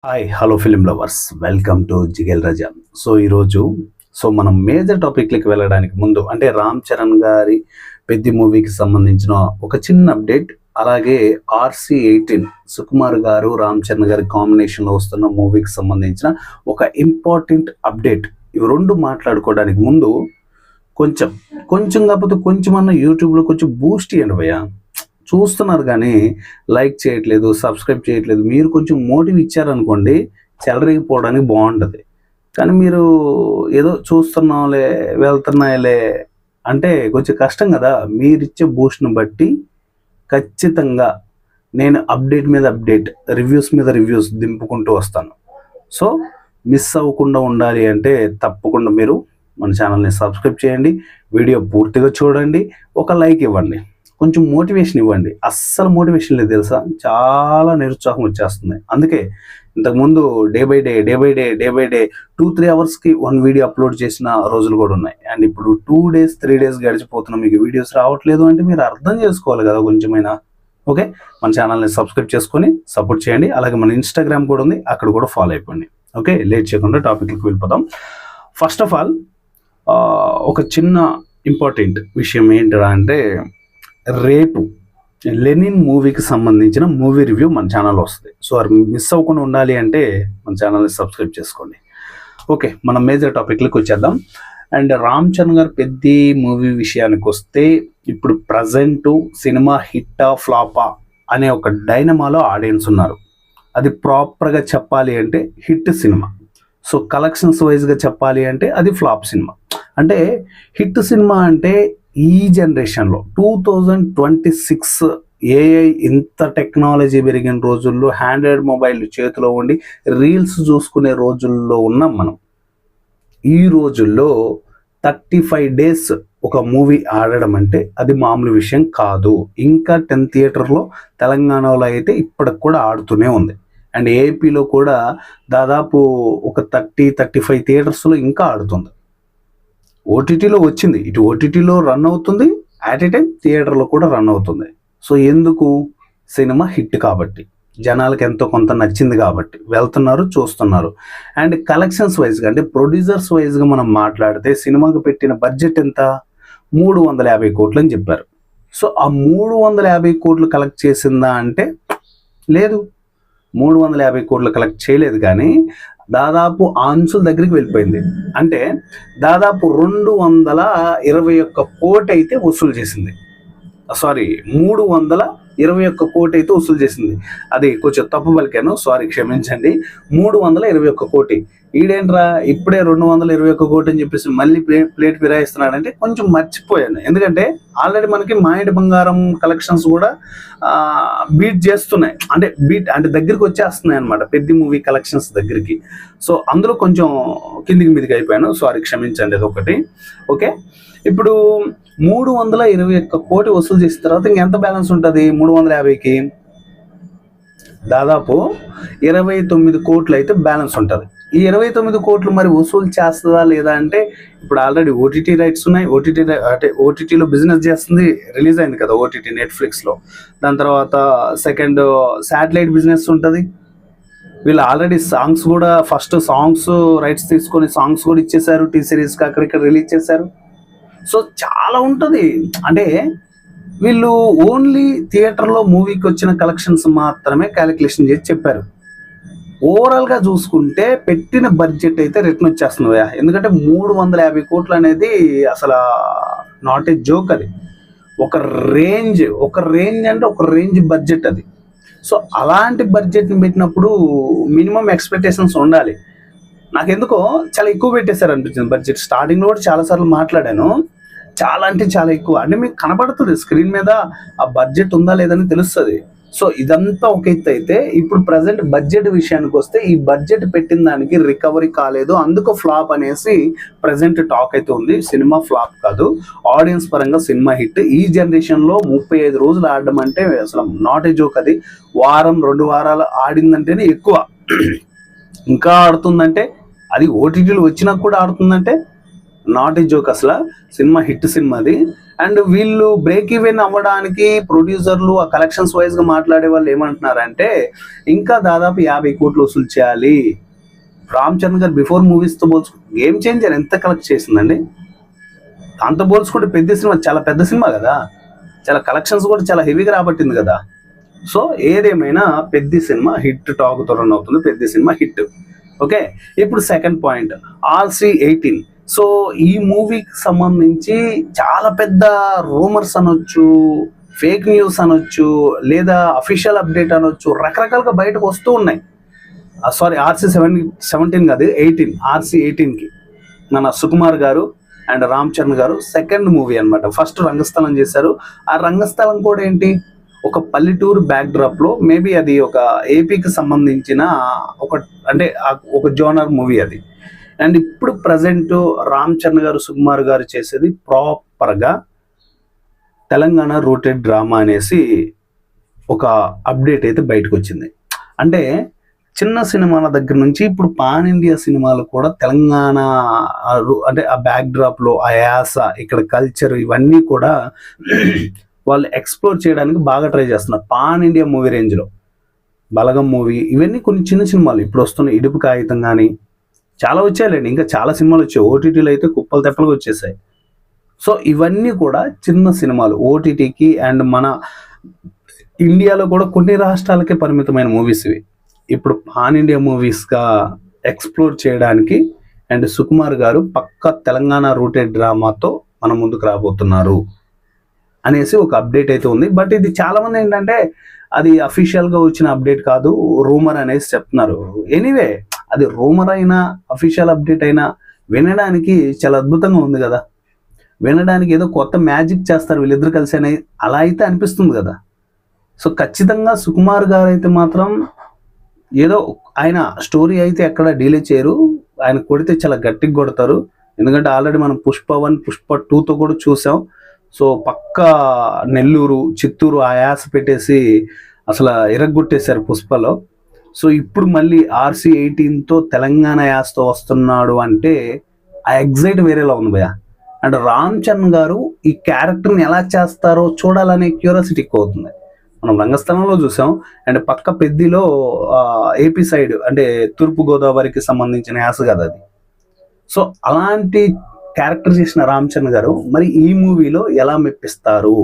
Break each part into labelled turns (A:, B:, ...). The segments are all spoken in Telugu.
A: Hi hello film lovers, welcome to Jigel Raja. ఈరోజు మనం మేజర్ టాపిక్లకి వెళ్ళడానికి ముందు అంటే రామ్ చరణ్ గారి పెద్ద మూవీకి సంబంధించిన ఒక చిన్న అప్డేట్, అలాగే RC18 సుకుమార్ గారు రామ్ చరణ్ గారి కాంబినేషన్లో వస్తున్న మూవీకి సంబంధించిన ఒక ఇంపార్టెంట్ అప్డేట్, ఇవి రెండు మాట్లాడుకోవడానికి ముందు కొంచెం కాకపోతే కొంచెమన్నా యూట్యూబ్లో కొంచెం బూస్ట్ ఇవ్వండి భయ్యా. చూస్తున్నారు కానీ లైక్ చేయట్లేదు, సబ్స్క్రైబ్ చేయట్లేదు. మీరు కొంచెం మోటివ్ ఇచ్చారనుకోండి చెలరేగిపోవడానికి బాగుంటుంది. కానీ మీరు ఏదో చూస్తున్నాంలే వెళ్తున్నాయిలే అంటే కొంచెం కష్టం కదా. మీరిచ్చే బూస్ట్ని బట్టి ఖచ్చితంగా నేను అప్డేట్ మీద అప్డేట్, రివ్యూస్ మీద రివ్యూస్ దింపుకుంటూ వస్తాను. సో మిస్ అవ్వకుండా ఉండాలి అంటే తప్పకుండా మీరు మన ఛానల్ని సబ్స్క్రైబ్ చేయండి, వీడియో పూర్తిగా చూడండి, ఒక లైక్ ఇవ్వండి, కొంచెం మోటివేషన్ ఇవ్వండి. అస్సలు మోటివేషన్ లేదు తెలుసా, చాలా నిరుత్సాహం వచ్చేస్తుంది. అందుకే ఇంతకుముందు డే బై డే 2-3 అవర్స్కి 1 వీడియో అప్లోడ్ చేసిన రోజులు కూడా ఉన్నాయి. అండ్ ఇప్పుడు 2 డేస్ 3 డేస్ గడిచిపోతున్నాం, మీకు వీడియోస్ రావట్లేదు అంటే మీరు అర్థం చేసుకోవాలి కదా కొంచెమైనా. ఓకే, మన ఛానల్ని సబ్స్క్రైబ్ చేసుకొని సపోర్ట్ చేయండి. అలాగే మన ఇన్స్టాగ్రామ్ కూడా ఉంది, అక్కడ కూడా ఫాలో అయిపోండి. ఓకే, లేట్ చేయకుండా టాపిక్కి వెళ్ళిపోదాం. ఫస్ట్ ఆఫ్ ఆల్ ఒక చిన్న ఇంపార్టెంట్ విషయం ఏంటంటే అంటే రేపు లెనిన్ మూవీకి సంబంధించిన మూవీ రివ్యూ మన ఛానల్లో వస్తుంది. అది మిస్ అవ్వకుండా ఉండాలి అంటే మన ఛానల్ని సబ్స్క్రైబ్ చేసుకోండి. ఓకే, మనం మేజర్ టాపిక్లకు వచ్చేద్దాం. అండ్ రామ్ చరణ్ గారు పెద్ద మూవీ విషయానికి వస్తే ఇప్పుడు ప్రజెంట్ సినిమా హిట్టా ఫ్లాపా అనే ఒక డైనమాలో ఆడియన్స్ ఉన్నారు. అది ప్రాపర్గా చెప్పాలి అంటే హిట్ సినిమా, కలెక్షన్స్ వైజ్గా చెప్పాలి అంటే అది ఫ్లాప్ సినిమా. అంటే హిట్ సినిమా అంటే ఈ జనరేషన్లో 2026 ఏఐ ఇంత టెక్నాలజీ పెరిగిన రోజుల్లో హ్యాండ్హెల్డ్ మొబైల్ చేతిలో ఉండి రీల్స్ చూసుకునే రోజుల్లో ఉన్నాం మనం. ఈ రోజుల్లో 35 డేస్ ఒక మూవీ ఆడడం అంటే అది మామూలు విషయం కాదు. ఇంకా 10 థియేటర్లో తెలంగాణలో అయితే ఇప్పటికి కూడా ఆడుతూనే ఉంది. అండ్ ఏపీలో కూడా దాదాపు ఒక 30-35 థియేటర్స్లో ఇంకా ఆడుతుంది. ఓటీటీలో వచ్చింది, ఇటు ఓటీటీలో రన్ అవుతుంది, అట్ ఏ టైం థియేటర్లో కూడా రన్ అవుతుంది. ఎందుకు? సినిమా హిట్ కాబట్టి, జనాలకు ఎంతో కొంత నచ్చింది కాబట్టి వెళ్తున్నారు, చూస్తున్నారు. అండ్ కలెక్షన్స్ వైజ్గా అంటే ప్రొడ్యూసర్స్ వైజ్గా మనం మాట్లాడితే సినిమాకి పెట్టిన బడ్జెట్ ఎంత? 350 కోట్లు అని చెప్పారు. ఆ 350 కోట్లు కలెక్ట్ చేసిందా అంటే లేదు, 350 కోట్లు కలెక్ట్ చేయలేదు. కానీ దాదాపు అంచుల దగ్గరికి వెళ్ళిపోయింది. అంటే దాదాపు 221 కోటి అయితే వసూలు చేసింది. 321 కోటి అయితే వసూలు చేసింది. అది కొంచెం తప్పు పలికాను, క్షమించండి. 321 కోటి. ఈడేంట్రా ఇప్పుడే 221 కోటి అని చెప్పేసి మళ్ళీ ప్లేట్ ఫిరాయిస్తున్నాడంటే కొంచెం మర్చిపోయాను. ఎందుకంటే ఆల్రెడీ మనకి మాయిండ్ బంగారం కలెక్షన్స్ కూడా బీట్ చేస్తున్నాయి, అంటే దగ్గరికి వచ్చేస్తున్నాయి అనమాట పెద్ద మూవీ కలెక్షన్స్ దగ్గరికి. అందులో కొంచెం కిందికి మీదికి అయిపోయాను, క్షమించండి అదొకటి. ఓకే, ఇప్పుడు 321 కోటి వసూలు చేసిన తర్వాత ఇంకెంత బ్యాలెన్స్ ఉంటుంది 350కి? దాదాపు 29 కోట్లు అయితే బ్యాలెన్స్ ఉంటుంది. ఈ 29 కోట్లు మరి వసూలు చేస్తుందా లేదా అంటే ఇప్పుడు ఆల్రెడీ ఓటీటీ రైట్స్ ఉన్నాయి, ఓటీటీలో బిజినెస్ చేస్తుంది, రిలీజ్ అయింది కదా ఓటీటీ నెట్ఫ్లిక్స్లో. దాని తర్వాత సెకండ్ శాటిలైట్ బిజినెస్ ఉంటుంది. వీళ్ళు ఆల్రెడీ సాంగ్స్ కూడా ఫస్ట్ సాంగ్స్ రైట్స్ తీసుకొని సాంగ్స్ కూడా ఇచ్చేసారు, టీ సిరీస్కి అక్కడిక్కడ రిలీజ్ చేశారు. చాలా ఉంటుంది. అంటే వీళ్ళు ఓన్లీ థియేటర్లో మూవీకి వచ్చిన కలెక్షన్స్ మాత్రమే క్యాలిక్యులేషన్ చేసి చెప్పారు. ఓవరాల్గా చూసుకుంటే పెట్టిన బడ్జెట్ అయితే రిటర్న్ వచ్చేస్తుంది. ఎందుకంటే 350 కోట్లు అనేది అసలు నాట్ ఏ జోక్. అది ఒక రేంజ్ అంటే ఒక రేంజ్ బడ్జెట్ అది. అలాంటి బడ్జెట్ని పెట్టినప్పుడు మినిమం ఎక్స్పెక్టేషన్స్ ఉండాలి. నాకెందుకో చాలా ఎక్కువ పెట్టేశారు అనిపించింది బడ్జెట్. స్టార్టింగ్లో కూడా చాలాసార్లు మాట్లాడాను, చాలా అంటే చాలా ఎక్కువ. అంటే మీకు కనబడుతుంది స్క్రీన్ మీద ఆ బడ్జెట్ ఉందా లేదని తెలుస్తుంది. ఇదంతా ఒక ఎత్తు అయితే ఇప్పుడు ప్రజెంట్ బడ్జెట్ విషయానికి వస్తే ఈ బడ్జెట్ పెట్టిన దానికి రికవరీ కాలేదు, అందుకు ఫ్లాప్ అనేసి ప్రజెంట్ టాక్ అయితే ఉంది. సినిమా ఫ్లాప్ కాదు, ఆడియన్స్ పరంగా సినిమా హిట్. ఈ జనరేషన్లో 35 రోజులు ఆడడం అంటే అసలు నాట్ ఏ జోక్. అది 1-2 వారాలు ఆడిందంటేనే ఎక్కువ. ఇంకా ఆడుతుందంటే, అది ఓటీటీలు వచ్చినా కూడా ఆడుతుందంటే నాట్ ఏ జోక్. అసలు సినిమా హిట్ సినిమాది. అండ్ వీళ్ళు బ్రేక్ ఈవెన్ అవ్వడానికి ప్రొడ్యూసర్లు ఆ కలెక్షన్స్ వైజ్గా మాట్లాడే వాళ్ళు ఏమంటున్నారంటే ఇంకా దాదాపు 50 కోట్లు వసూలు చేయాలి. రామ్ చరణ్ గారు బిఫోర్ మూవీస్తో గేమ్ చేంజర్ ఎంత కలెక్ట్ చేసిందండి. దాంతో పోల్చుకుంటే పెద్ద సినిమా చాలా పెద్ద సినిమా కదా, చాలా కలెక్షన్స్ కూడా చాలా హెవీగా రాబట్టింది కదా. సో ఏదేమైనా పెద్ద సినిమా హిట్ టాక్తో రన్ అవుతుంది, పెద్ద సినిమా హిట్. ఓకే, ఇప్పుడు సెకండ్ పాయింట్ RC18. సో ఈ మూవీకి సంబంధించి చాలా పెద్ద రూమర్స్ అనొచ్చు, ఫేక్ న్యూస్ అనొచ్చు, లేదా అఫీషియల్ అప్డేట్ అనొచ్చు, రకరకాలుగా బయటకు వస్తూ ఉన్నాయి. సారీ, RC17 కాదు, 18, RC18కి మన సుకుమార్ గారు అండ్ రామ్ చరణ్ గారు సెకండ్ మూవీ అనమాట. ఫస్ట్ రంగస్థలం చేశారు. ఆ రంగస్థలం కూడా ఏంటి, ఒక పల్లెటూరు బ్యాక్డ్రాప్ లో, మేబీ అది ఒక ఏపీకి సంబంధించిన ఒక జోనర్ మూవీ అది. అండ్ ఇప్పుడు ప్రజెంట్ రామ్ చరణ్ గారు సుకుమార్ గారు చేసేది ప్రాపర్గా తెలంగాణ రూటెడ్ డ్రామా అనేసి ఒక అప్డేట్ అయితే బయటకు వచ్చింది. అంటే చిన్న సినిమాల దగ్గర నుంచి ఇప్పుడు పాన్ ఇండియా సినిమాలు కూడా తెలంగాణ అంటే ఆ బ్యాక్డ్రాప్ లో ఆ యాస, ఇక్కడ కల్చర్, ఇవన్నీ కూడా వాళ్ళు ఎక్స్ప్లోర్ చేయడానికి బాగా ట్రై చేస్తున్నారు. పాన్ ఇండియా మూవీ రేంజ్లో బలగం మూవీ, ఇవన్నీ కొన్ని చిన్న సినిమాలు ఇప్పుడు వస్తున్నాయి. ఇడుపు కాగితం కానీ చాలా వచ్చాయండి, ఇంకా చాలా సినిమాలు వచ్చాయి. ఓటీటీలో అయితే కుప్పలు తెప్పలుగా వచ్చేసాయి. సో ఇవన్నీ కూడా చిన్న సినిమాలు ఓటీటీకి. అండ్ మన ఇండియాలో కూడా కొన్ని రాష్ట్రాలకే పరిమితమైన మూవీస్ ఇవి. ఇప్పుడు పాన్ ఇండియా మూవీస్గా ఎక్స్ప్లోర్ చేయడానికి అండ్ సుకుమార్ గారు పక్క తెలంగాణ రూటెడ్ డ్రామాతో మన ముందుకు రాబోతున్నారు అనేసి ఒక అప్డేట్ అయితే ఉంది. బట్ ఇది చాలా మంది ఏంటంటే అది అఫీషియల్గా వచ్చిన అప్డేట్ కాదు, రూమర్ అనేసి చెప్తున్నారు. ఎనీవే, అది రూమర్ అయినా అఫీషియల్ అప్డేట్ అయినా వినడానికి చాలా అద్భుతంగా ఉంది కదా. వినడానికి ఏదో కొత్త మ్యాజిక్ చేస్తారు వీళ్ళిద్దరు కలిసి అని అలా అయితే అనిపిస్తుంది కదా. సో ఖచ్చితంగా సుకుమార్ గారు అయితే మాత్రం ఏదో ఆయన స్టోరీ అయితే ఎక్కడ డీలే చేయరు, ఆయన కొడితే చాలా గట్టిగా కొడతారు. ఎందుకంటే ఆల్రెడీ మనం పుష్ప 1, పుష్ప 2తో కూడా చూసాం. సో పక్క నెల్లూరు, చిత్తూరు ఆ యాస పెట్టేసి అసలు ఇరగ్గొట్టేశారు పుష్పలో. సో ఇప్పుడు మళ్ళీ RC18తో తెలంగాణ యాసతో వస్తున్నాడు అంటే ఆ ఎగ్జైట్ వేరేలా ఉంది భయ. అండ్ రామ్ చరణ్ గారు ఈ క్యారెక్టర్ని ఎలా చేస్తారో చూడాలనే క్యూరియాసిటీ ఎక్కువ అవుతుంది. మనం రంగస్థలంలో చూసాం, అండ్ పక్క పెద్దిలో ఏపీ సైడ్ అంటే తూర్పు గోదావరికి సంబంధించిన యాస కదా అది. సో అలాంటి క్యారెక్టర్ చేసిన రామ్ చరణ్ గారు మరి ఈ మూవీలో ఎలా మెప్పిస్తారు,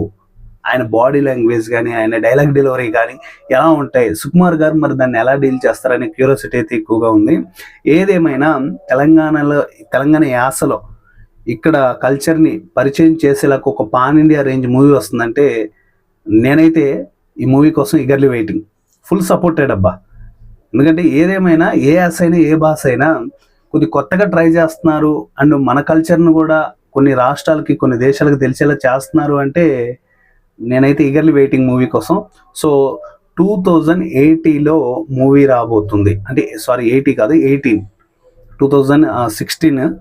A: ఆయన బాడీ లాంగ్వేజ్ కానీ ఆయన డైలాగ్ డెలివరీ కానీ ఎలా ఉంటాయి, సుకుమార్ గారు మరి దాన్ని ఎలా డీల్ చేస్తారనే క్యూరియాసిటీ అయితే ఎక్కువగా ఉంది. ఏదేమైనా తెలంగాణ యాసలో ఇక్కడ కల్చర్ని పరిచయం చేసేలాగా ఒక పాన్ ఇండియా రేంజ్ మూవీ వస్తుందంటే నేనైతే ఈ మూవీ కోసం ఈగర్లీ వెయిటింగ్, ఫుల్ సపోర్టెడ్ అబ్బా. ఎందుకంటే ఏదేమైనా ఏ యాస అయినా ఏ భాష అయినా కొద్ది కొత్తగా ట్రై చేస్తున్నారు. అండ్ మన కల్చర్ను కూడా కొన్ని రాష్ట్రాలకి కొన్ని దేశాలకు తెలిసేలా చేస్తున్నారు అంటే నేనైతే ఈగర్లీ వెయిటింగ్ మూవీ కోసం. సో 2080లో మూవీ రాబోతుంది, అంటే సారీ 80 కాదు 18, 2016,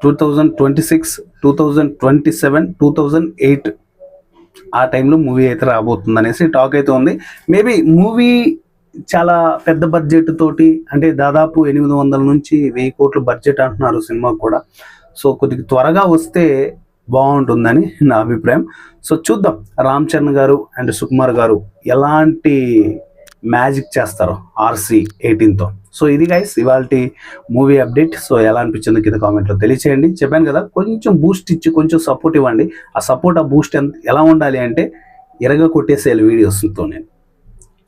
A: 2026, 2027, 2008 ఆ టైంలో మూవీ అయితే రాబోతుంది అనేసి టాక్ అయితే ఉంది. మేబీ మూవీ చాలా పెద్ద బడ్జెట్ తోటి, అంటే దాదాపు 800 నుంచి 1000 కోట్ల బడ్జెట్ అంటున్నారు సినిమా కూడా. సో కొద్దిగా త్వరగా వస్తే బాగుంటుందని నా అభిప్రాయం. సో చూద్దాం రామ్ చరణ్ గారు అండ్ సుకుమార్ గారు ఎలాంటి మ్యాజిక్ చేస్తారో RC18తో. సో ఇది గైస్ ఇవాళ మూవీ అప్డేట్. సో ఎలా అనిపించింది కింద కామెంట్లో తెలియచేయండి. చెప్పాను కదా, కొంచెం బూస్ట్ ఇచ్చి కొంచెం సపోర్ట్ ఇవ్వండి. ఆ బూస్ట్ ఎలా ఉండాలి అంటే ఎరగ కొట్టేసేయాలి వీడియోస్తో నేను.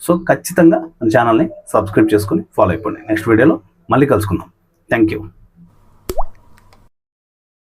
A: సో ఖచ్చితంగా మన ఛానల్ని సబ్స్క్రైబ్ చేసుకుని ఫాలో అయిపోండి. నెక్స్ట్ వీడియోలో మళ్ళీ కలుసుకుందాం. Thank you.